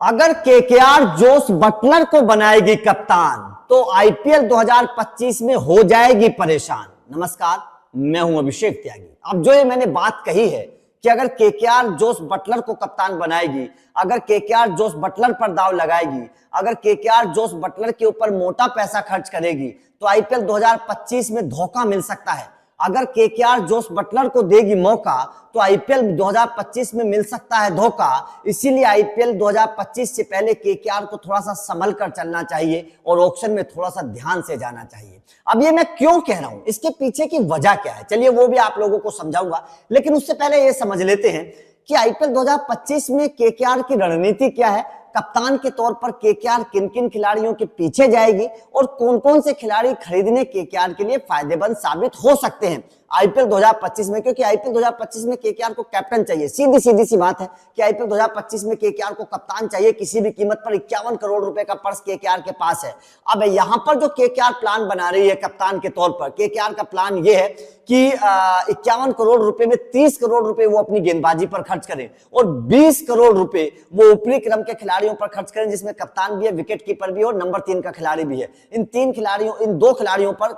अगर KKR Jos Buttler को बनाएगी कप्तान तो आईपीएल 2025 में हो जाएगी परेशान। नमस्कार, मैं हूं अभिषेक त्यागी। अब जो ये मैंने बात कही है कि अगर केकेआर जोस बटलर को कप्तान बनाएगी, अगर केकेआर जोस बटलर पर दाव लगाएगी, अगर केकेआर जोस बटलर के ऊपर मोटा पैसा खर्च करेगी तो आईपीएल 2025 में धोखा मिल सकता है। अगर केकेआर जोस बटलर को देगी मौका तो आईपीएल 2025 में मिल सकता है धोखा। इसीलिए आईपीएल 2025 से पहले केकेआर को थोड़ा सा संभल कर चलना चाहिए और ऑक्शन में थोड़ा सा ध्यान से जाना चाहिए। अब ये मैं क्यों कह रहा हूं, इसके पीछे की वजह क्या है, चलिए वो भी आप लोगों को समझाऊंगा। लेकिन उससे पहले ये समझ लेते हैं कि आईपीएल 2025 में केकेआर की रणनीति क्या है, कप्तान के तौर पर केकेआर किन किन खिलाड़ियों के पीछे जाएगी और कौन कौन से खिलाड़ी खरीदने केकेआर के लिए फायदेमंद साबित हो सकते हैं आईपीएल 2025 में। क्योंकि आईपीएल 2025 में केकेआर को कैप्टन चाहिए, सीधी सी बात है कि आईपीएल 2025 में केकेआर को कप्तान चाहिए। किसी भी कीमत पर 51 करोड़ रुपए का पर्स केकेआर के पास है। अब यहां पर जो केकेआर प्लान बना रही है कप्तान के तौर पर, केकेआर का प्लान यह है कि 51 करोड़ रुपए में 30 करोड़ रुपए वो अपनी गेंदबाजी पर खर्च करें और 20 करोड़ रुपए वो ऊपरी क्रम के खिलाड़ियों पर खर्च करें, जिसमें कप्तान भी है, विकेट कीपर भी है और नंबर 3 का खिलाड़ी भी है। इन दो खिलाड़ियों पर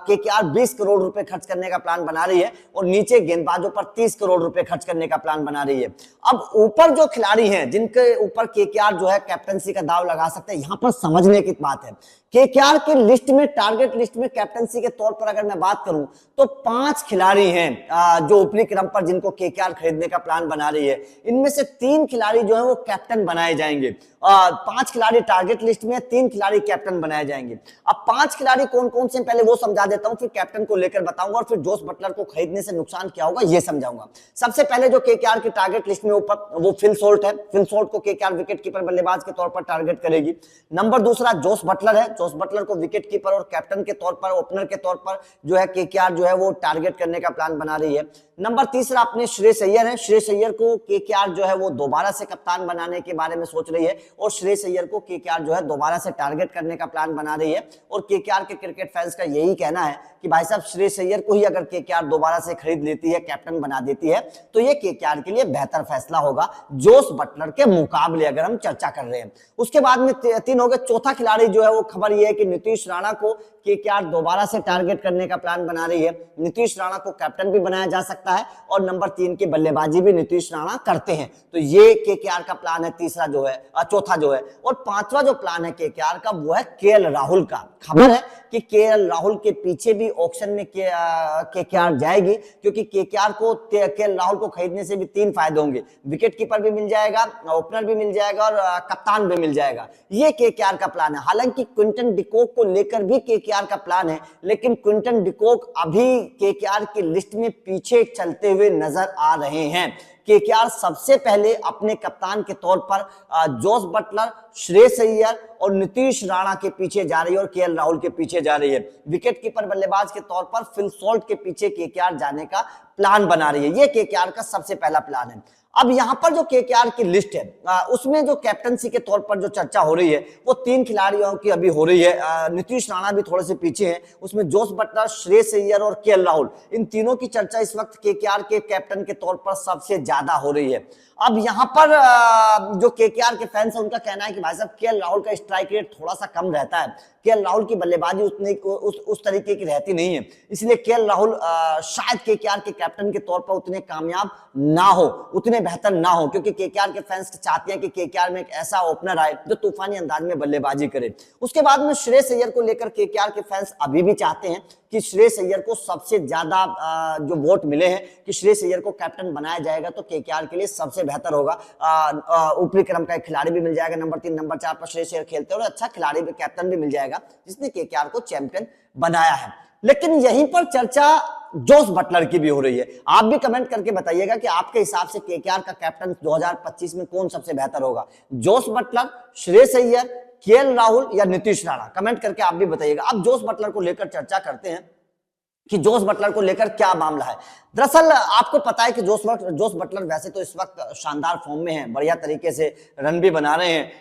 केकेआर 20 करोड़ रुपए खर्च करने का प्लान बना रही है और नीचे गेंदबाजों पर 30 करोड़ रुपए खर्च करने का प्लान बना रही है। अब ऊपर जो खिलाड़ी हैं जिनके ऊपर केकेआर जो है कैप्टनसी का दाव लगा सकते हैं, यहां पर समझने की बात है केकेआर की लिस्ट में, टारगेट लिस्ट में कैप्टनसी के तौर पर अगर मैं बात करूं तो 5 खिलाड़ी हैं जो ऊपरी क्रम पर जिनको केकेआर खरीदने का प्लान बना रही है। इनमें से 3 खिलाड़ी जो है वो कैप्टन बनाए जाएंगे। 5 खिलाड़ी टारगेट लिस्ट में, 3 खिलाड़ी कैप्टन बनाए जाएंगे। अब 5 खिलाड़ी कौन कौन से पहले वो समझा देता हूं, फिर कैप्टन को लेकर बताऊंगा और फिर जोस बटलर को खरीदने से नुकसान क्या होगा ये समझाऊंगा। सबसे पहले जो केकेआर की टारगेट लिस्ट में ऊपर वो फिल सॉल्ट है। फिल सॉल्ट को केकेआर विकेट कीपर बल्लेबाज के तौर पर टारगेट करेगी। नंबर दूसरा जोस बटलर है। जोस बटलर को विकेट कीपर और कैप्टन के तौर पर, ओपनर के तौर पर जो है केकेआर जो है वो टारगेट करने का प्लान बना रही है। नंबर तीसरा अपने श्रेयस अय्यर है। श्रेयस अय्यर को केकेआर जो है वो दोबारा से कप्तान बनाने के बारे में सोच रही है और श्रेयस अय्यर को केकेआर जो है दोबारा से टारगेट करने का प्लान बना रही है। और केकेआर के क्रिकेट फैंस का यही कहना है कि भाई साहब श्रेयस अय्यर को ही अगर केकेआर दोबारा से खरीद लेती है, कैप्टन बना देती है तो ये केकेआर के लिए बेहतर फैसला होगा जोस बटलर के मुकाबले, अगर हम चर्चा कर रहे हैं। उसके बाद में 3 हो गए। चौथा खिलाड़ी जो है वो खबर ये है कि नीतीश राणा को केकेआर दोबारा से टारगेट करने का प्लान बना रही है। नीतीश राणा को कैप्टन भी बनाया जा सकता है और नंबर 3 की बल्लेबाजी भी नीतीश राणा करते हैं। तो ये केकेआर का प्लान है, तीसरा जो है, चौथा जो है। और 5वां जो प्लान है केकेआर का वो है केएल राहुल का। खबर है कि केएल राहुल के पीछे भी ऑक्शन में केकेआर जाएगी, क्योंकि केकेआर को केएल राहुल को खरीदने से भी 3 फायदे होंगे, विकेट कीपर भी मिल जाएगा, ओपनर भी मिल जाएगा और कप्तान भी मिल जाएगा। ये केकेआर का प्लान है। हालांकि क्विंटन डिकॉक को लेकर भी केकेआर का प्लान है, लेकिन क्विंटन डिकॉक अभी केकेआर की लिस्ट में पीछे चलते हुए नजर आ रहे हैं। केकेआर सबसे पहले अपने कप्तान के तौर पर जोस बटलर, श्रेयस अय्यर और नीतीश राणा के पीछे जा रही है और केएल राहुल के पीछे जा रही है। विकेट कीपर बल्लेबाज के तौर पर फिल सॉल्ट के पीछे केकेआर जाने का प्लान बना रही है। ये केकेआर का सबसे पहला प्लान है। अब यहां पर जो केकेआर की लिस्ट है उसमें जो कैप्टनसी के तौर पर जो चर्चा हो रही है वो 3 खिलाड़ियों की अभी हो रही है। नीतीश राणा भी थोड़े से पीछे हैं, उसमें जोस बटलर, श्रेयस अय्यर और केएल राहुल, इन तीनों की चर्चा इस वक्त केकेआर के कैप्टन के तौर पर सबसे ज्यादा हो रही है। अब यहां पर जो केकेआर के फैंस हैं उनका कहना है कि भाई साहब केएल राहुल का स्ट्राइक रेट थोड़ा सा कम रहता है, केएल राहुल की बल्लेबाजी उस तरीके की रहती नहीं है, इसलिए केएल राहुल शायद केकेआर के कैप्टन के तौर पर उतने कामयाब ना हो, उतने बेहतर ना हो, क्योंकि केकेआर के फैंस चाहते हैं कि केकेआर में एक ऐसा ओपनर आए जो तूफानी अंदाज में बल्लेबाजी करे। उसके बाद में श्रेयस अय्यर को लेकर केकेआर के फैंस अभी भी चाहते हैं कि श्रेयस अय्यर को सबसे ज्यादा जो वोट मिले हैं कि श्रेयस अय्यर को कैप्टन बनाया जाएगा तो केकेआर के लिए सबसे बेहतर होगा। ऊपरी क्रम का एक खिलाड़ी भी मिल जाएगा, नंबर 3 नंबर 4 पर श्रेयस अय्यर खेलते हैं और अच्छा खिलाड़ी भी, कैप्टन भी मिल जाएगा जिसने केकेआर को चैंपियन बनाया है। लेकिन यहीं पर चर्चा जोस बटलर की भी हो रही है। आप भी कमेंट करके बताइएगा कि आपके हिसाब से केकेआर का कैप्टन 2025 में कौन सबसे बेहतर होगा, Jos Buttler, Shreyas Iyer, KL Rahul या नीतीश राणा। कमेंट करके आप भी बताइएगा। अब जोस बटलर को लेकर चर्चा करते हैं कि जोस बटलर को लेकर क्या मामला है। दरअसल आपको पता है कि जोस बटलर वैसे तो इस वक्त शानदार फॉर्म में हैं, बढ़िया तरीके से रन भी बना रहे हैं।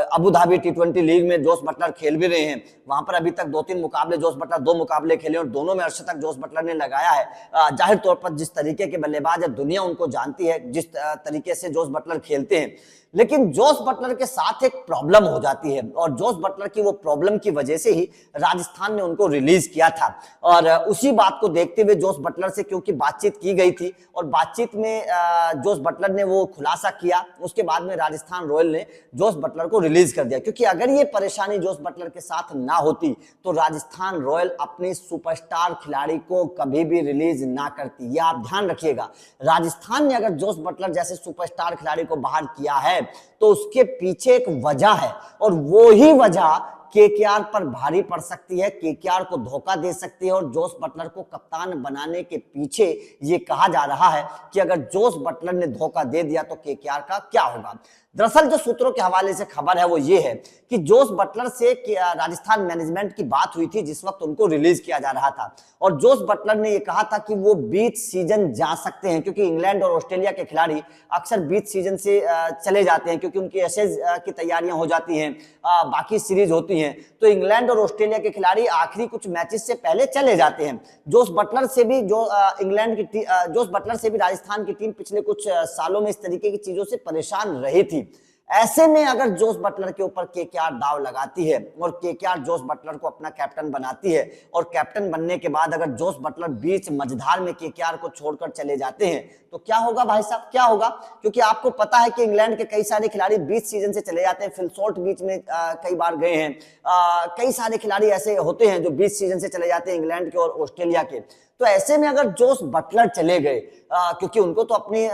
अबू धाबी टी20 लीग में जोस बटलर खेल भी रहे हैं, वहां पर अभी तक 2-3 मुकाबले जोस बटलर 2 मुकाबले खेले और दोनों में अर्धशतक जोस बटलर ने लगाया है। जाहिर तौर पर जिस तरीके के बल्लेबाज है दुनिया उनको जानती है, जिस तरीके से जोस बटलर खेलते हैं। लेकिन जोस बटलर के साथ एक प्रॉब्लम हो जाती है और जोस बटलर की वो प्रॉब्लम की वजह से ही राजस्थान ने उनको रिलीज किया था। और उसी बात को देखते हुए जोस बटलर से क्योंकि बातचीत की गई थी और बातचीत में जोस बटलर ने वो खुलासा किया, उसके बाद में राजस्थान रॉयल ने जोस बटलर को रिलीज कर दिया। क्योंकि अगर ये परेशानी जोस बटलर के साथ ना होती तो राजस्थान रॉयल अपने सुपरस्टार खिलाड़ी को कभी भी रिलीज ना करती। ये आप ध्यान रखिएगा, राजस्थान ने अगर जोस बटलर जैसे सुपरस्टार खिलाड़ी को बाहर किया है तो उसके पीछे एक वजह है और वो ही वजह केकेआर पर भारी पड़ सकती है, केकेआर को धोखा दे सकती है। और जोस बटलर को कप्तान बनाने के पीछे ये कहा जा रहा है कि अगर जोस बटलर ने धोखा दे दिया तो केकेआर का क्या होगा। दरअसल जो सूत्रों के हवाले से खबर है वो ये है कि जोस बटलर से राजस्थान मैनेजमेंट की बात हुई थी जिस वक्त उनको रिलीज किया जा रहा था और जोस बटलर ने ये कहा था कि वो बीच सीजन जा सकते हैं, क्योंकि इंग्लैंड और ऑस्ट्रेलिया के खिलाड़ी अक्सर बीच सीजन से चले जाते हैं क्योंकि उनकी एशेज की तैयारियां हो जाती हैं, बाकी सीरीज होती हैं, तो इंग्लैंड और ऑस्ट्रेलिया के खिलाड़ी आखिरी कुछ मैचेस से पहले चले जाते हैं। जोस बटलर से भी जोस बटलर से भी राजस्थान की टीम पिछले कुछ सालों में इस तरीके की चीजों से परेशान रही थी। ऐसे में अगर जोस बटलर के ऊपर केकेआर दाव लगाती है और केकेआर जोस बटलर को अपना कैप्टन बनाती है और कैप्टन बनने के बाद अगर जोस बटलर बीच मझधार में केकेआर को छोड़कर चले जाते हैं तो क्या होगा भाई साहब, क्या होगा? क्योंकि आपको पता है कि इंग्लैंड के कई सारे खिलाड़ी बीच सीजन से चले जाते हैं, फिल सॉल्ट बीच में कई बार गए हैं, कई सारे खिलाड़ी ऐसे होते हैं जो बीच सीजन से चले जाते हैं इंग्लैंड के और ऑस्ट्रेलिया के। तो ऐसे में अगर जोस बटलर चले गए, क्योंकि उनको तो अपनी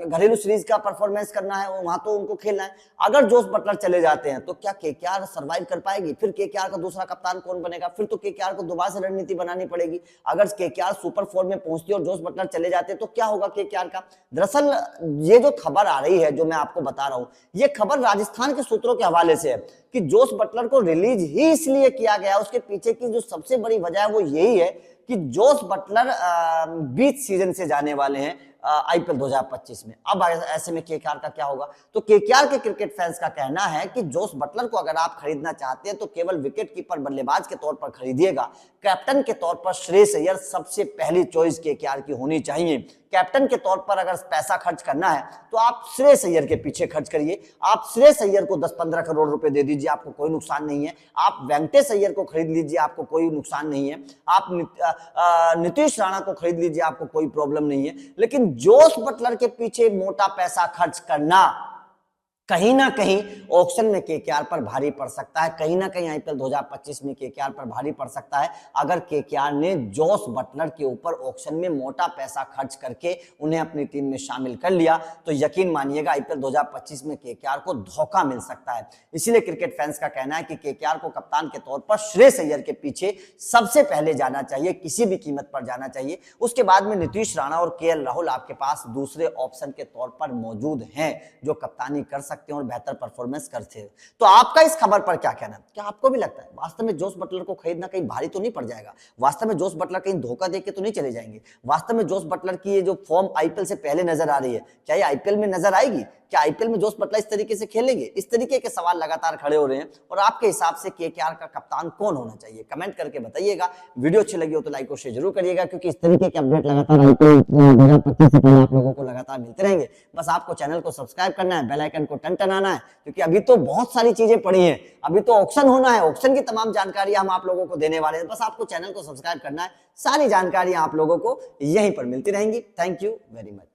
घरेलू सीरीज का परफॉर्मेंस करना है, वहां तो उनको खेलना है, अगर जोस बटलर चले जाते हैं तो क्या केकेआर सरवाइव कर पाएगी? फिर केकेआर का दूसरा कप्तान कौन बनेगा? फिर तो केकेआर को दोबारा से रणनीति बनानी पड़ेगी। अगर केकेआर सुपर फॉर्म में पहुंचती है और जोस बटलर चले जाते हैं तो क्या होगा केकेआर का? दरअसल ये जो खबर आ रही है, जो मैं आपको बता रहा हूं, ये खबर राजस्थान के सूत्रों के हवाले से है कि जोस बटलर को रिलीज ही इसलिए किया गया, उसके पीछे की जो सबसे बड़ी वजह है वो यही है कि जोस बटलर बीच सीजन से जाने वाले हैं आईपीएल 2025 में। अब ऐसे में केकेआर का क्या होगा? तो केकेआर के क्रिकेट फैंस का कहना है कि जोस बटलर को अगर आप खरीदना चाहते हैं तो केवल विकेट कीपर बल्लेबाज के तौर पर खरीदिएगा। कैप्टन के तौर पर श्रेयस अय्यर सबसे पहली चॉइस केकेआर की होनी चाहिए। कैप्टन के तौर पर अगर पैसा खर्च करना है तो आप श्रेयस अय्यर के पीछे खर्च करिए। आप श्रेयस अय्यर को 10-15 करोड़ रुपए दे दीजिए, आपको कोई नुकसान नहीं है। आप वेंकटेश अय्यर को खरीद लीजिए, आपको कोई नुकसान नहीं है। आप नीतीश राणा को खरीद लीजिए, आपको कोई प्रॉब्लम नहीं है। लेकिन जोस बटलर के पीछे मोटा पैसा खर्च करना कहीं ना कहीं ऑक्शन में केकेआर पर भारी पड़ सकता है, कहीं ना कहीं आईपीएल 2025 में केकेआर पर भारी पड़ सकता है अगर केकेआर ने जोस बटलर के ऊपर ऑक्शन में मोटा पैसा खर्च करके उन्हें अपनी टीम में शामिल कर लिया तो यकीन मानिएगा आईपीएल 2025 में केकेआर को धोखा मिल सकता है। इसीलिए क्रिकेट फैंस का कहना है कि केकेआर को कप्तान के तौर पर श्रेयस अय्यर के पीछे सबसे पहले जाना चाहिए, किसी भी कीमत पर जाना चाहिए। उसके बाद में नीतीश राणा और केएल राहुल आपके पास दूसरे ऑप्शन के तौर पर मौजूद हैं जो कप्तानी कर सकते हैं और बेहतर परफॉर्मेंस करते हैं। तो आपका इस खबर पर क्या कहना है? क्या आपको भी लगता है वास्तव में जोस बटलर को खरीदना कहीं भारी तो नहीं पड़ जाएगा? वास्तव में जोस बटलर कहीं धोखा देके तो नहीं चले जाएंगे? वास्तव में जोस बटलर की ये जो फॉर्म आईपीएल से पहले नजर आ रही है, क्या ये आईपीएल में नजर आएगी? क्या आईपीएल में जोस बटलर इस तरीके से खेलेंगे? इस तरीके के सवाल लगातार खड़े हो रहे हैं। और आपके हिसाब से केकेआर का कप्तान कौन होना चाहिए? कमेंट करके बताइएगा। वीडियो अच्छी लगी हो तो लाइक और शेयर जरूर करिएगा, क्योंकि इस तरीके के अपडेट लगातार आईपीएल 2025 से पहले आप लोगों को लगातार मिलते रहेंगे। बस आपको चैनल को सब्सक्राइब करना है, बेल आइकन को टनाना है, क्योंकि अभी तो बहुत सारी चीजें पड़ी हैं, अभी तो ऑक्शन होना है, ऑक्शन की तमाम जानकारी हम आप लोगों को देने वाले हैं। बस आपको चैनल को सब्सक्राइब करना है, सारी जानकारी आप लोगों को यहीं पर मिलती रहेंगी। Thank you very much.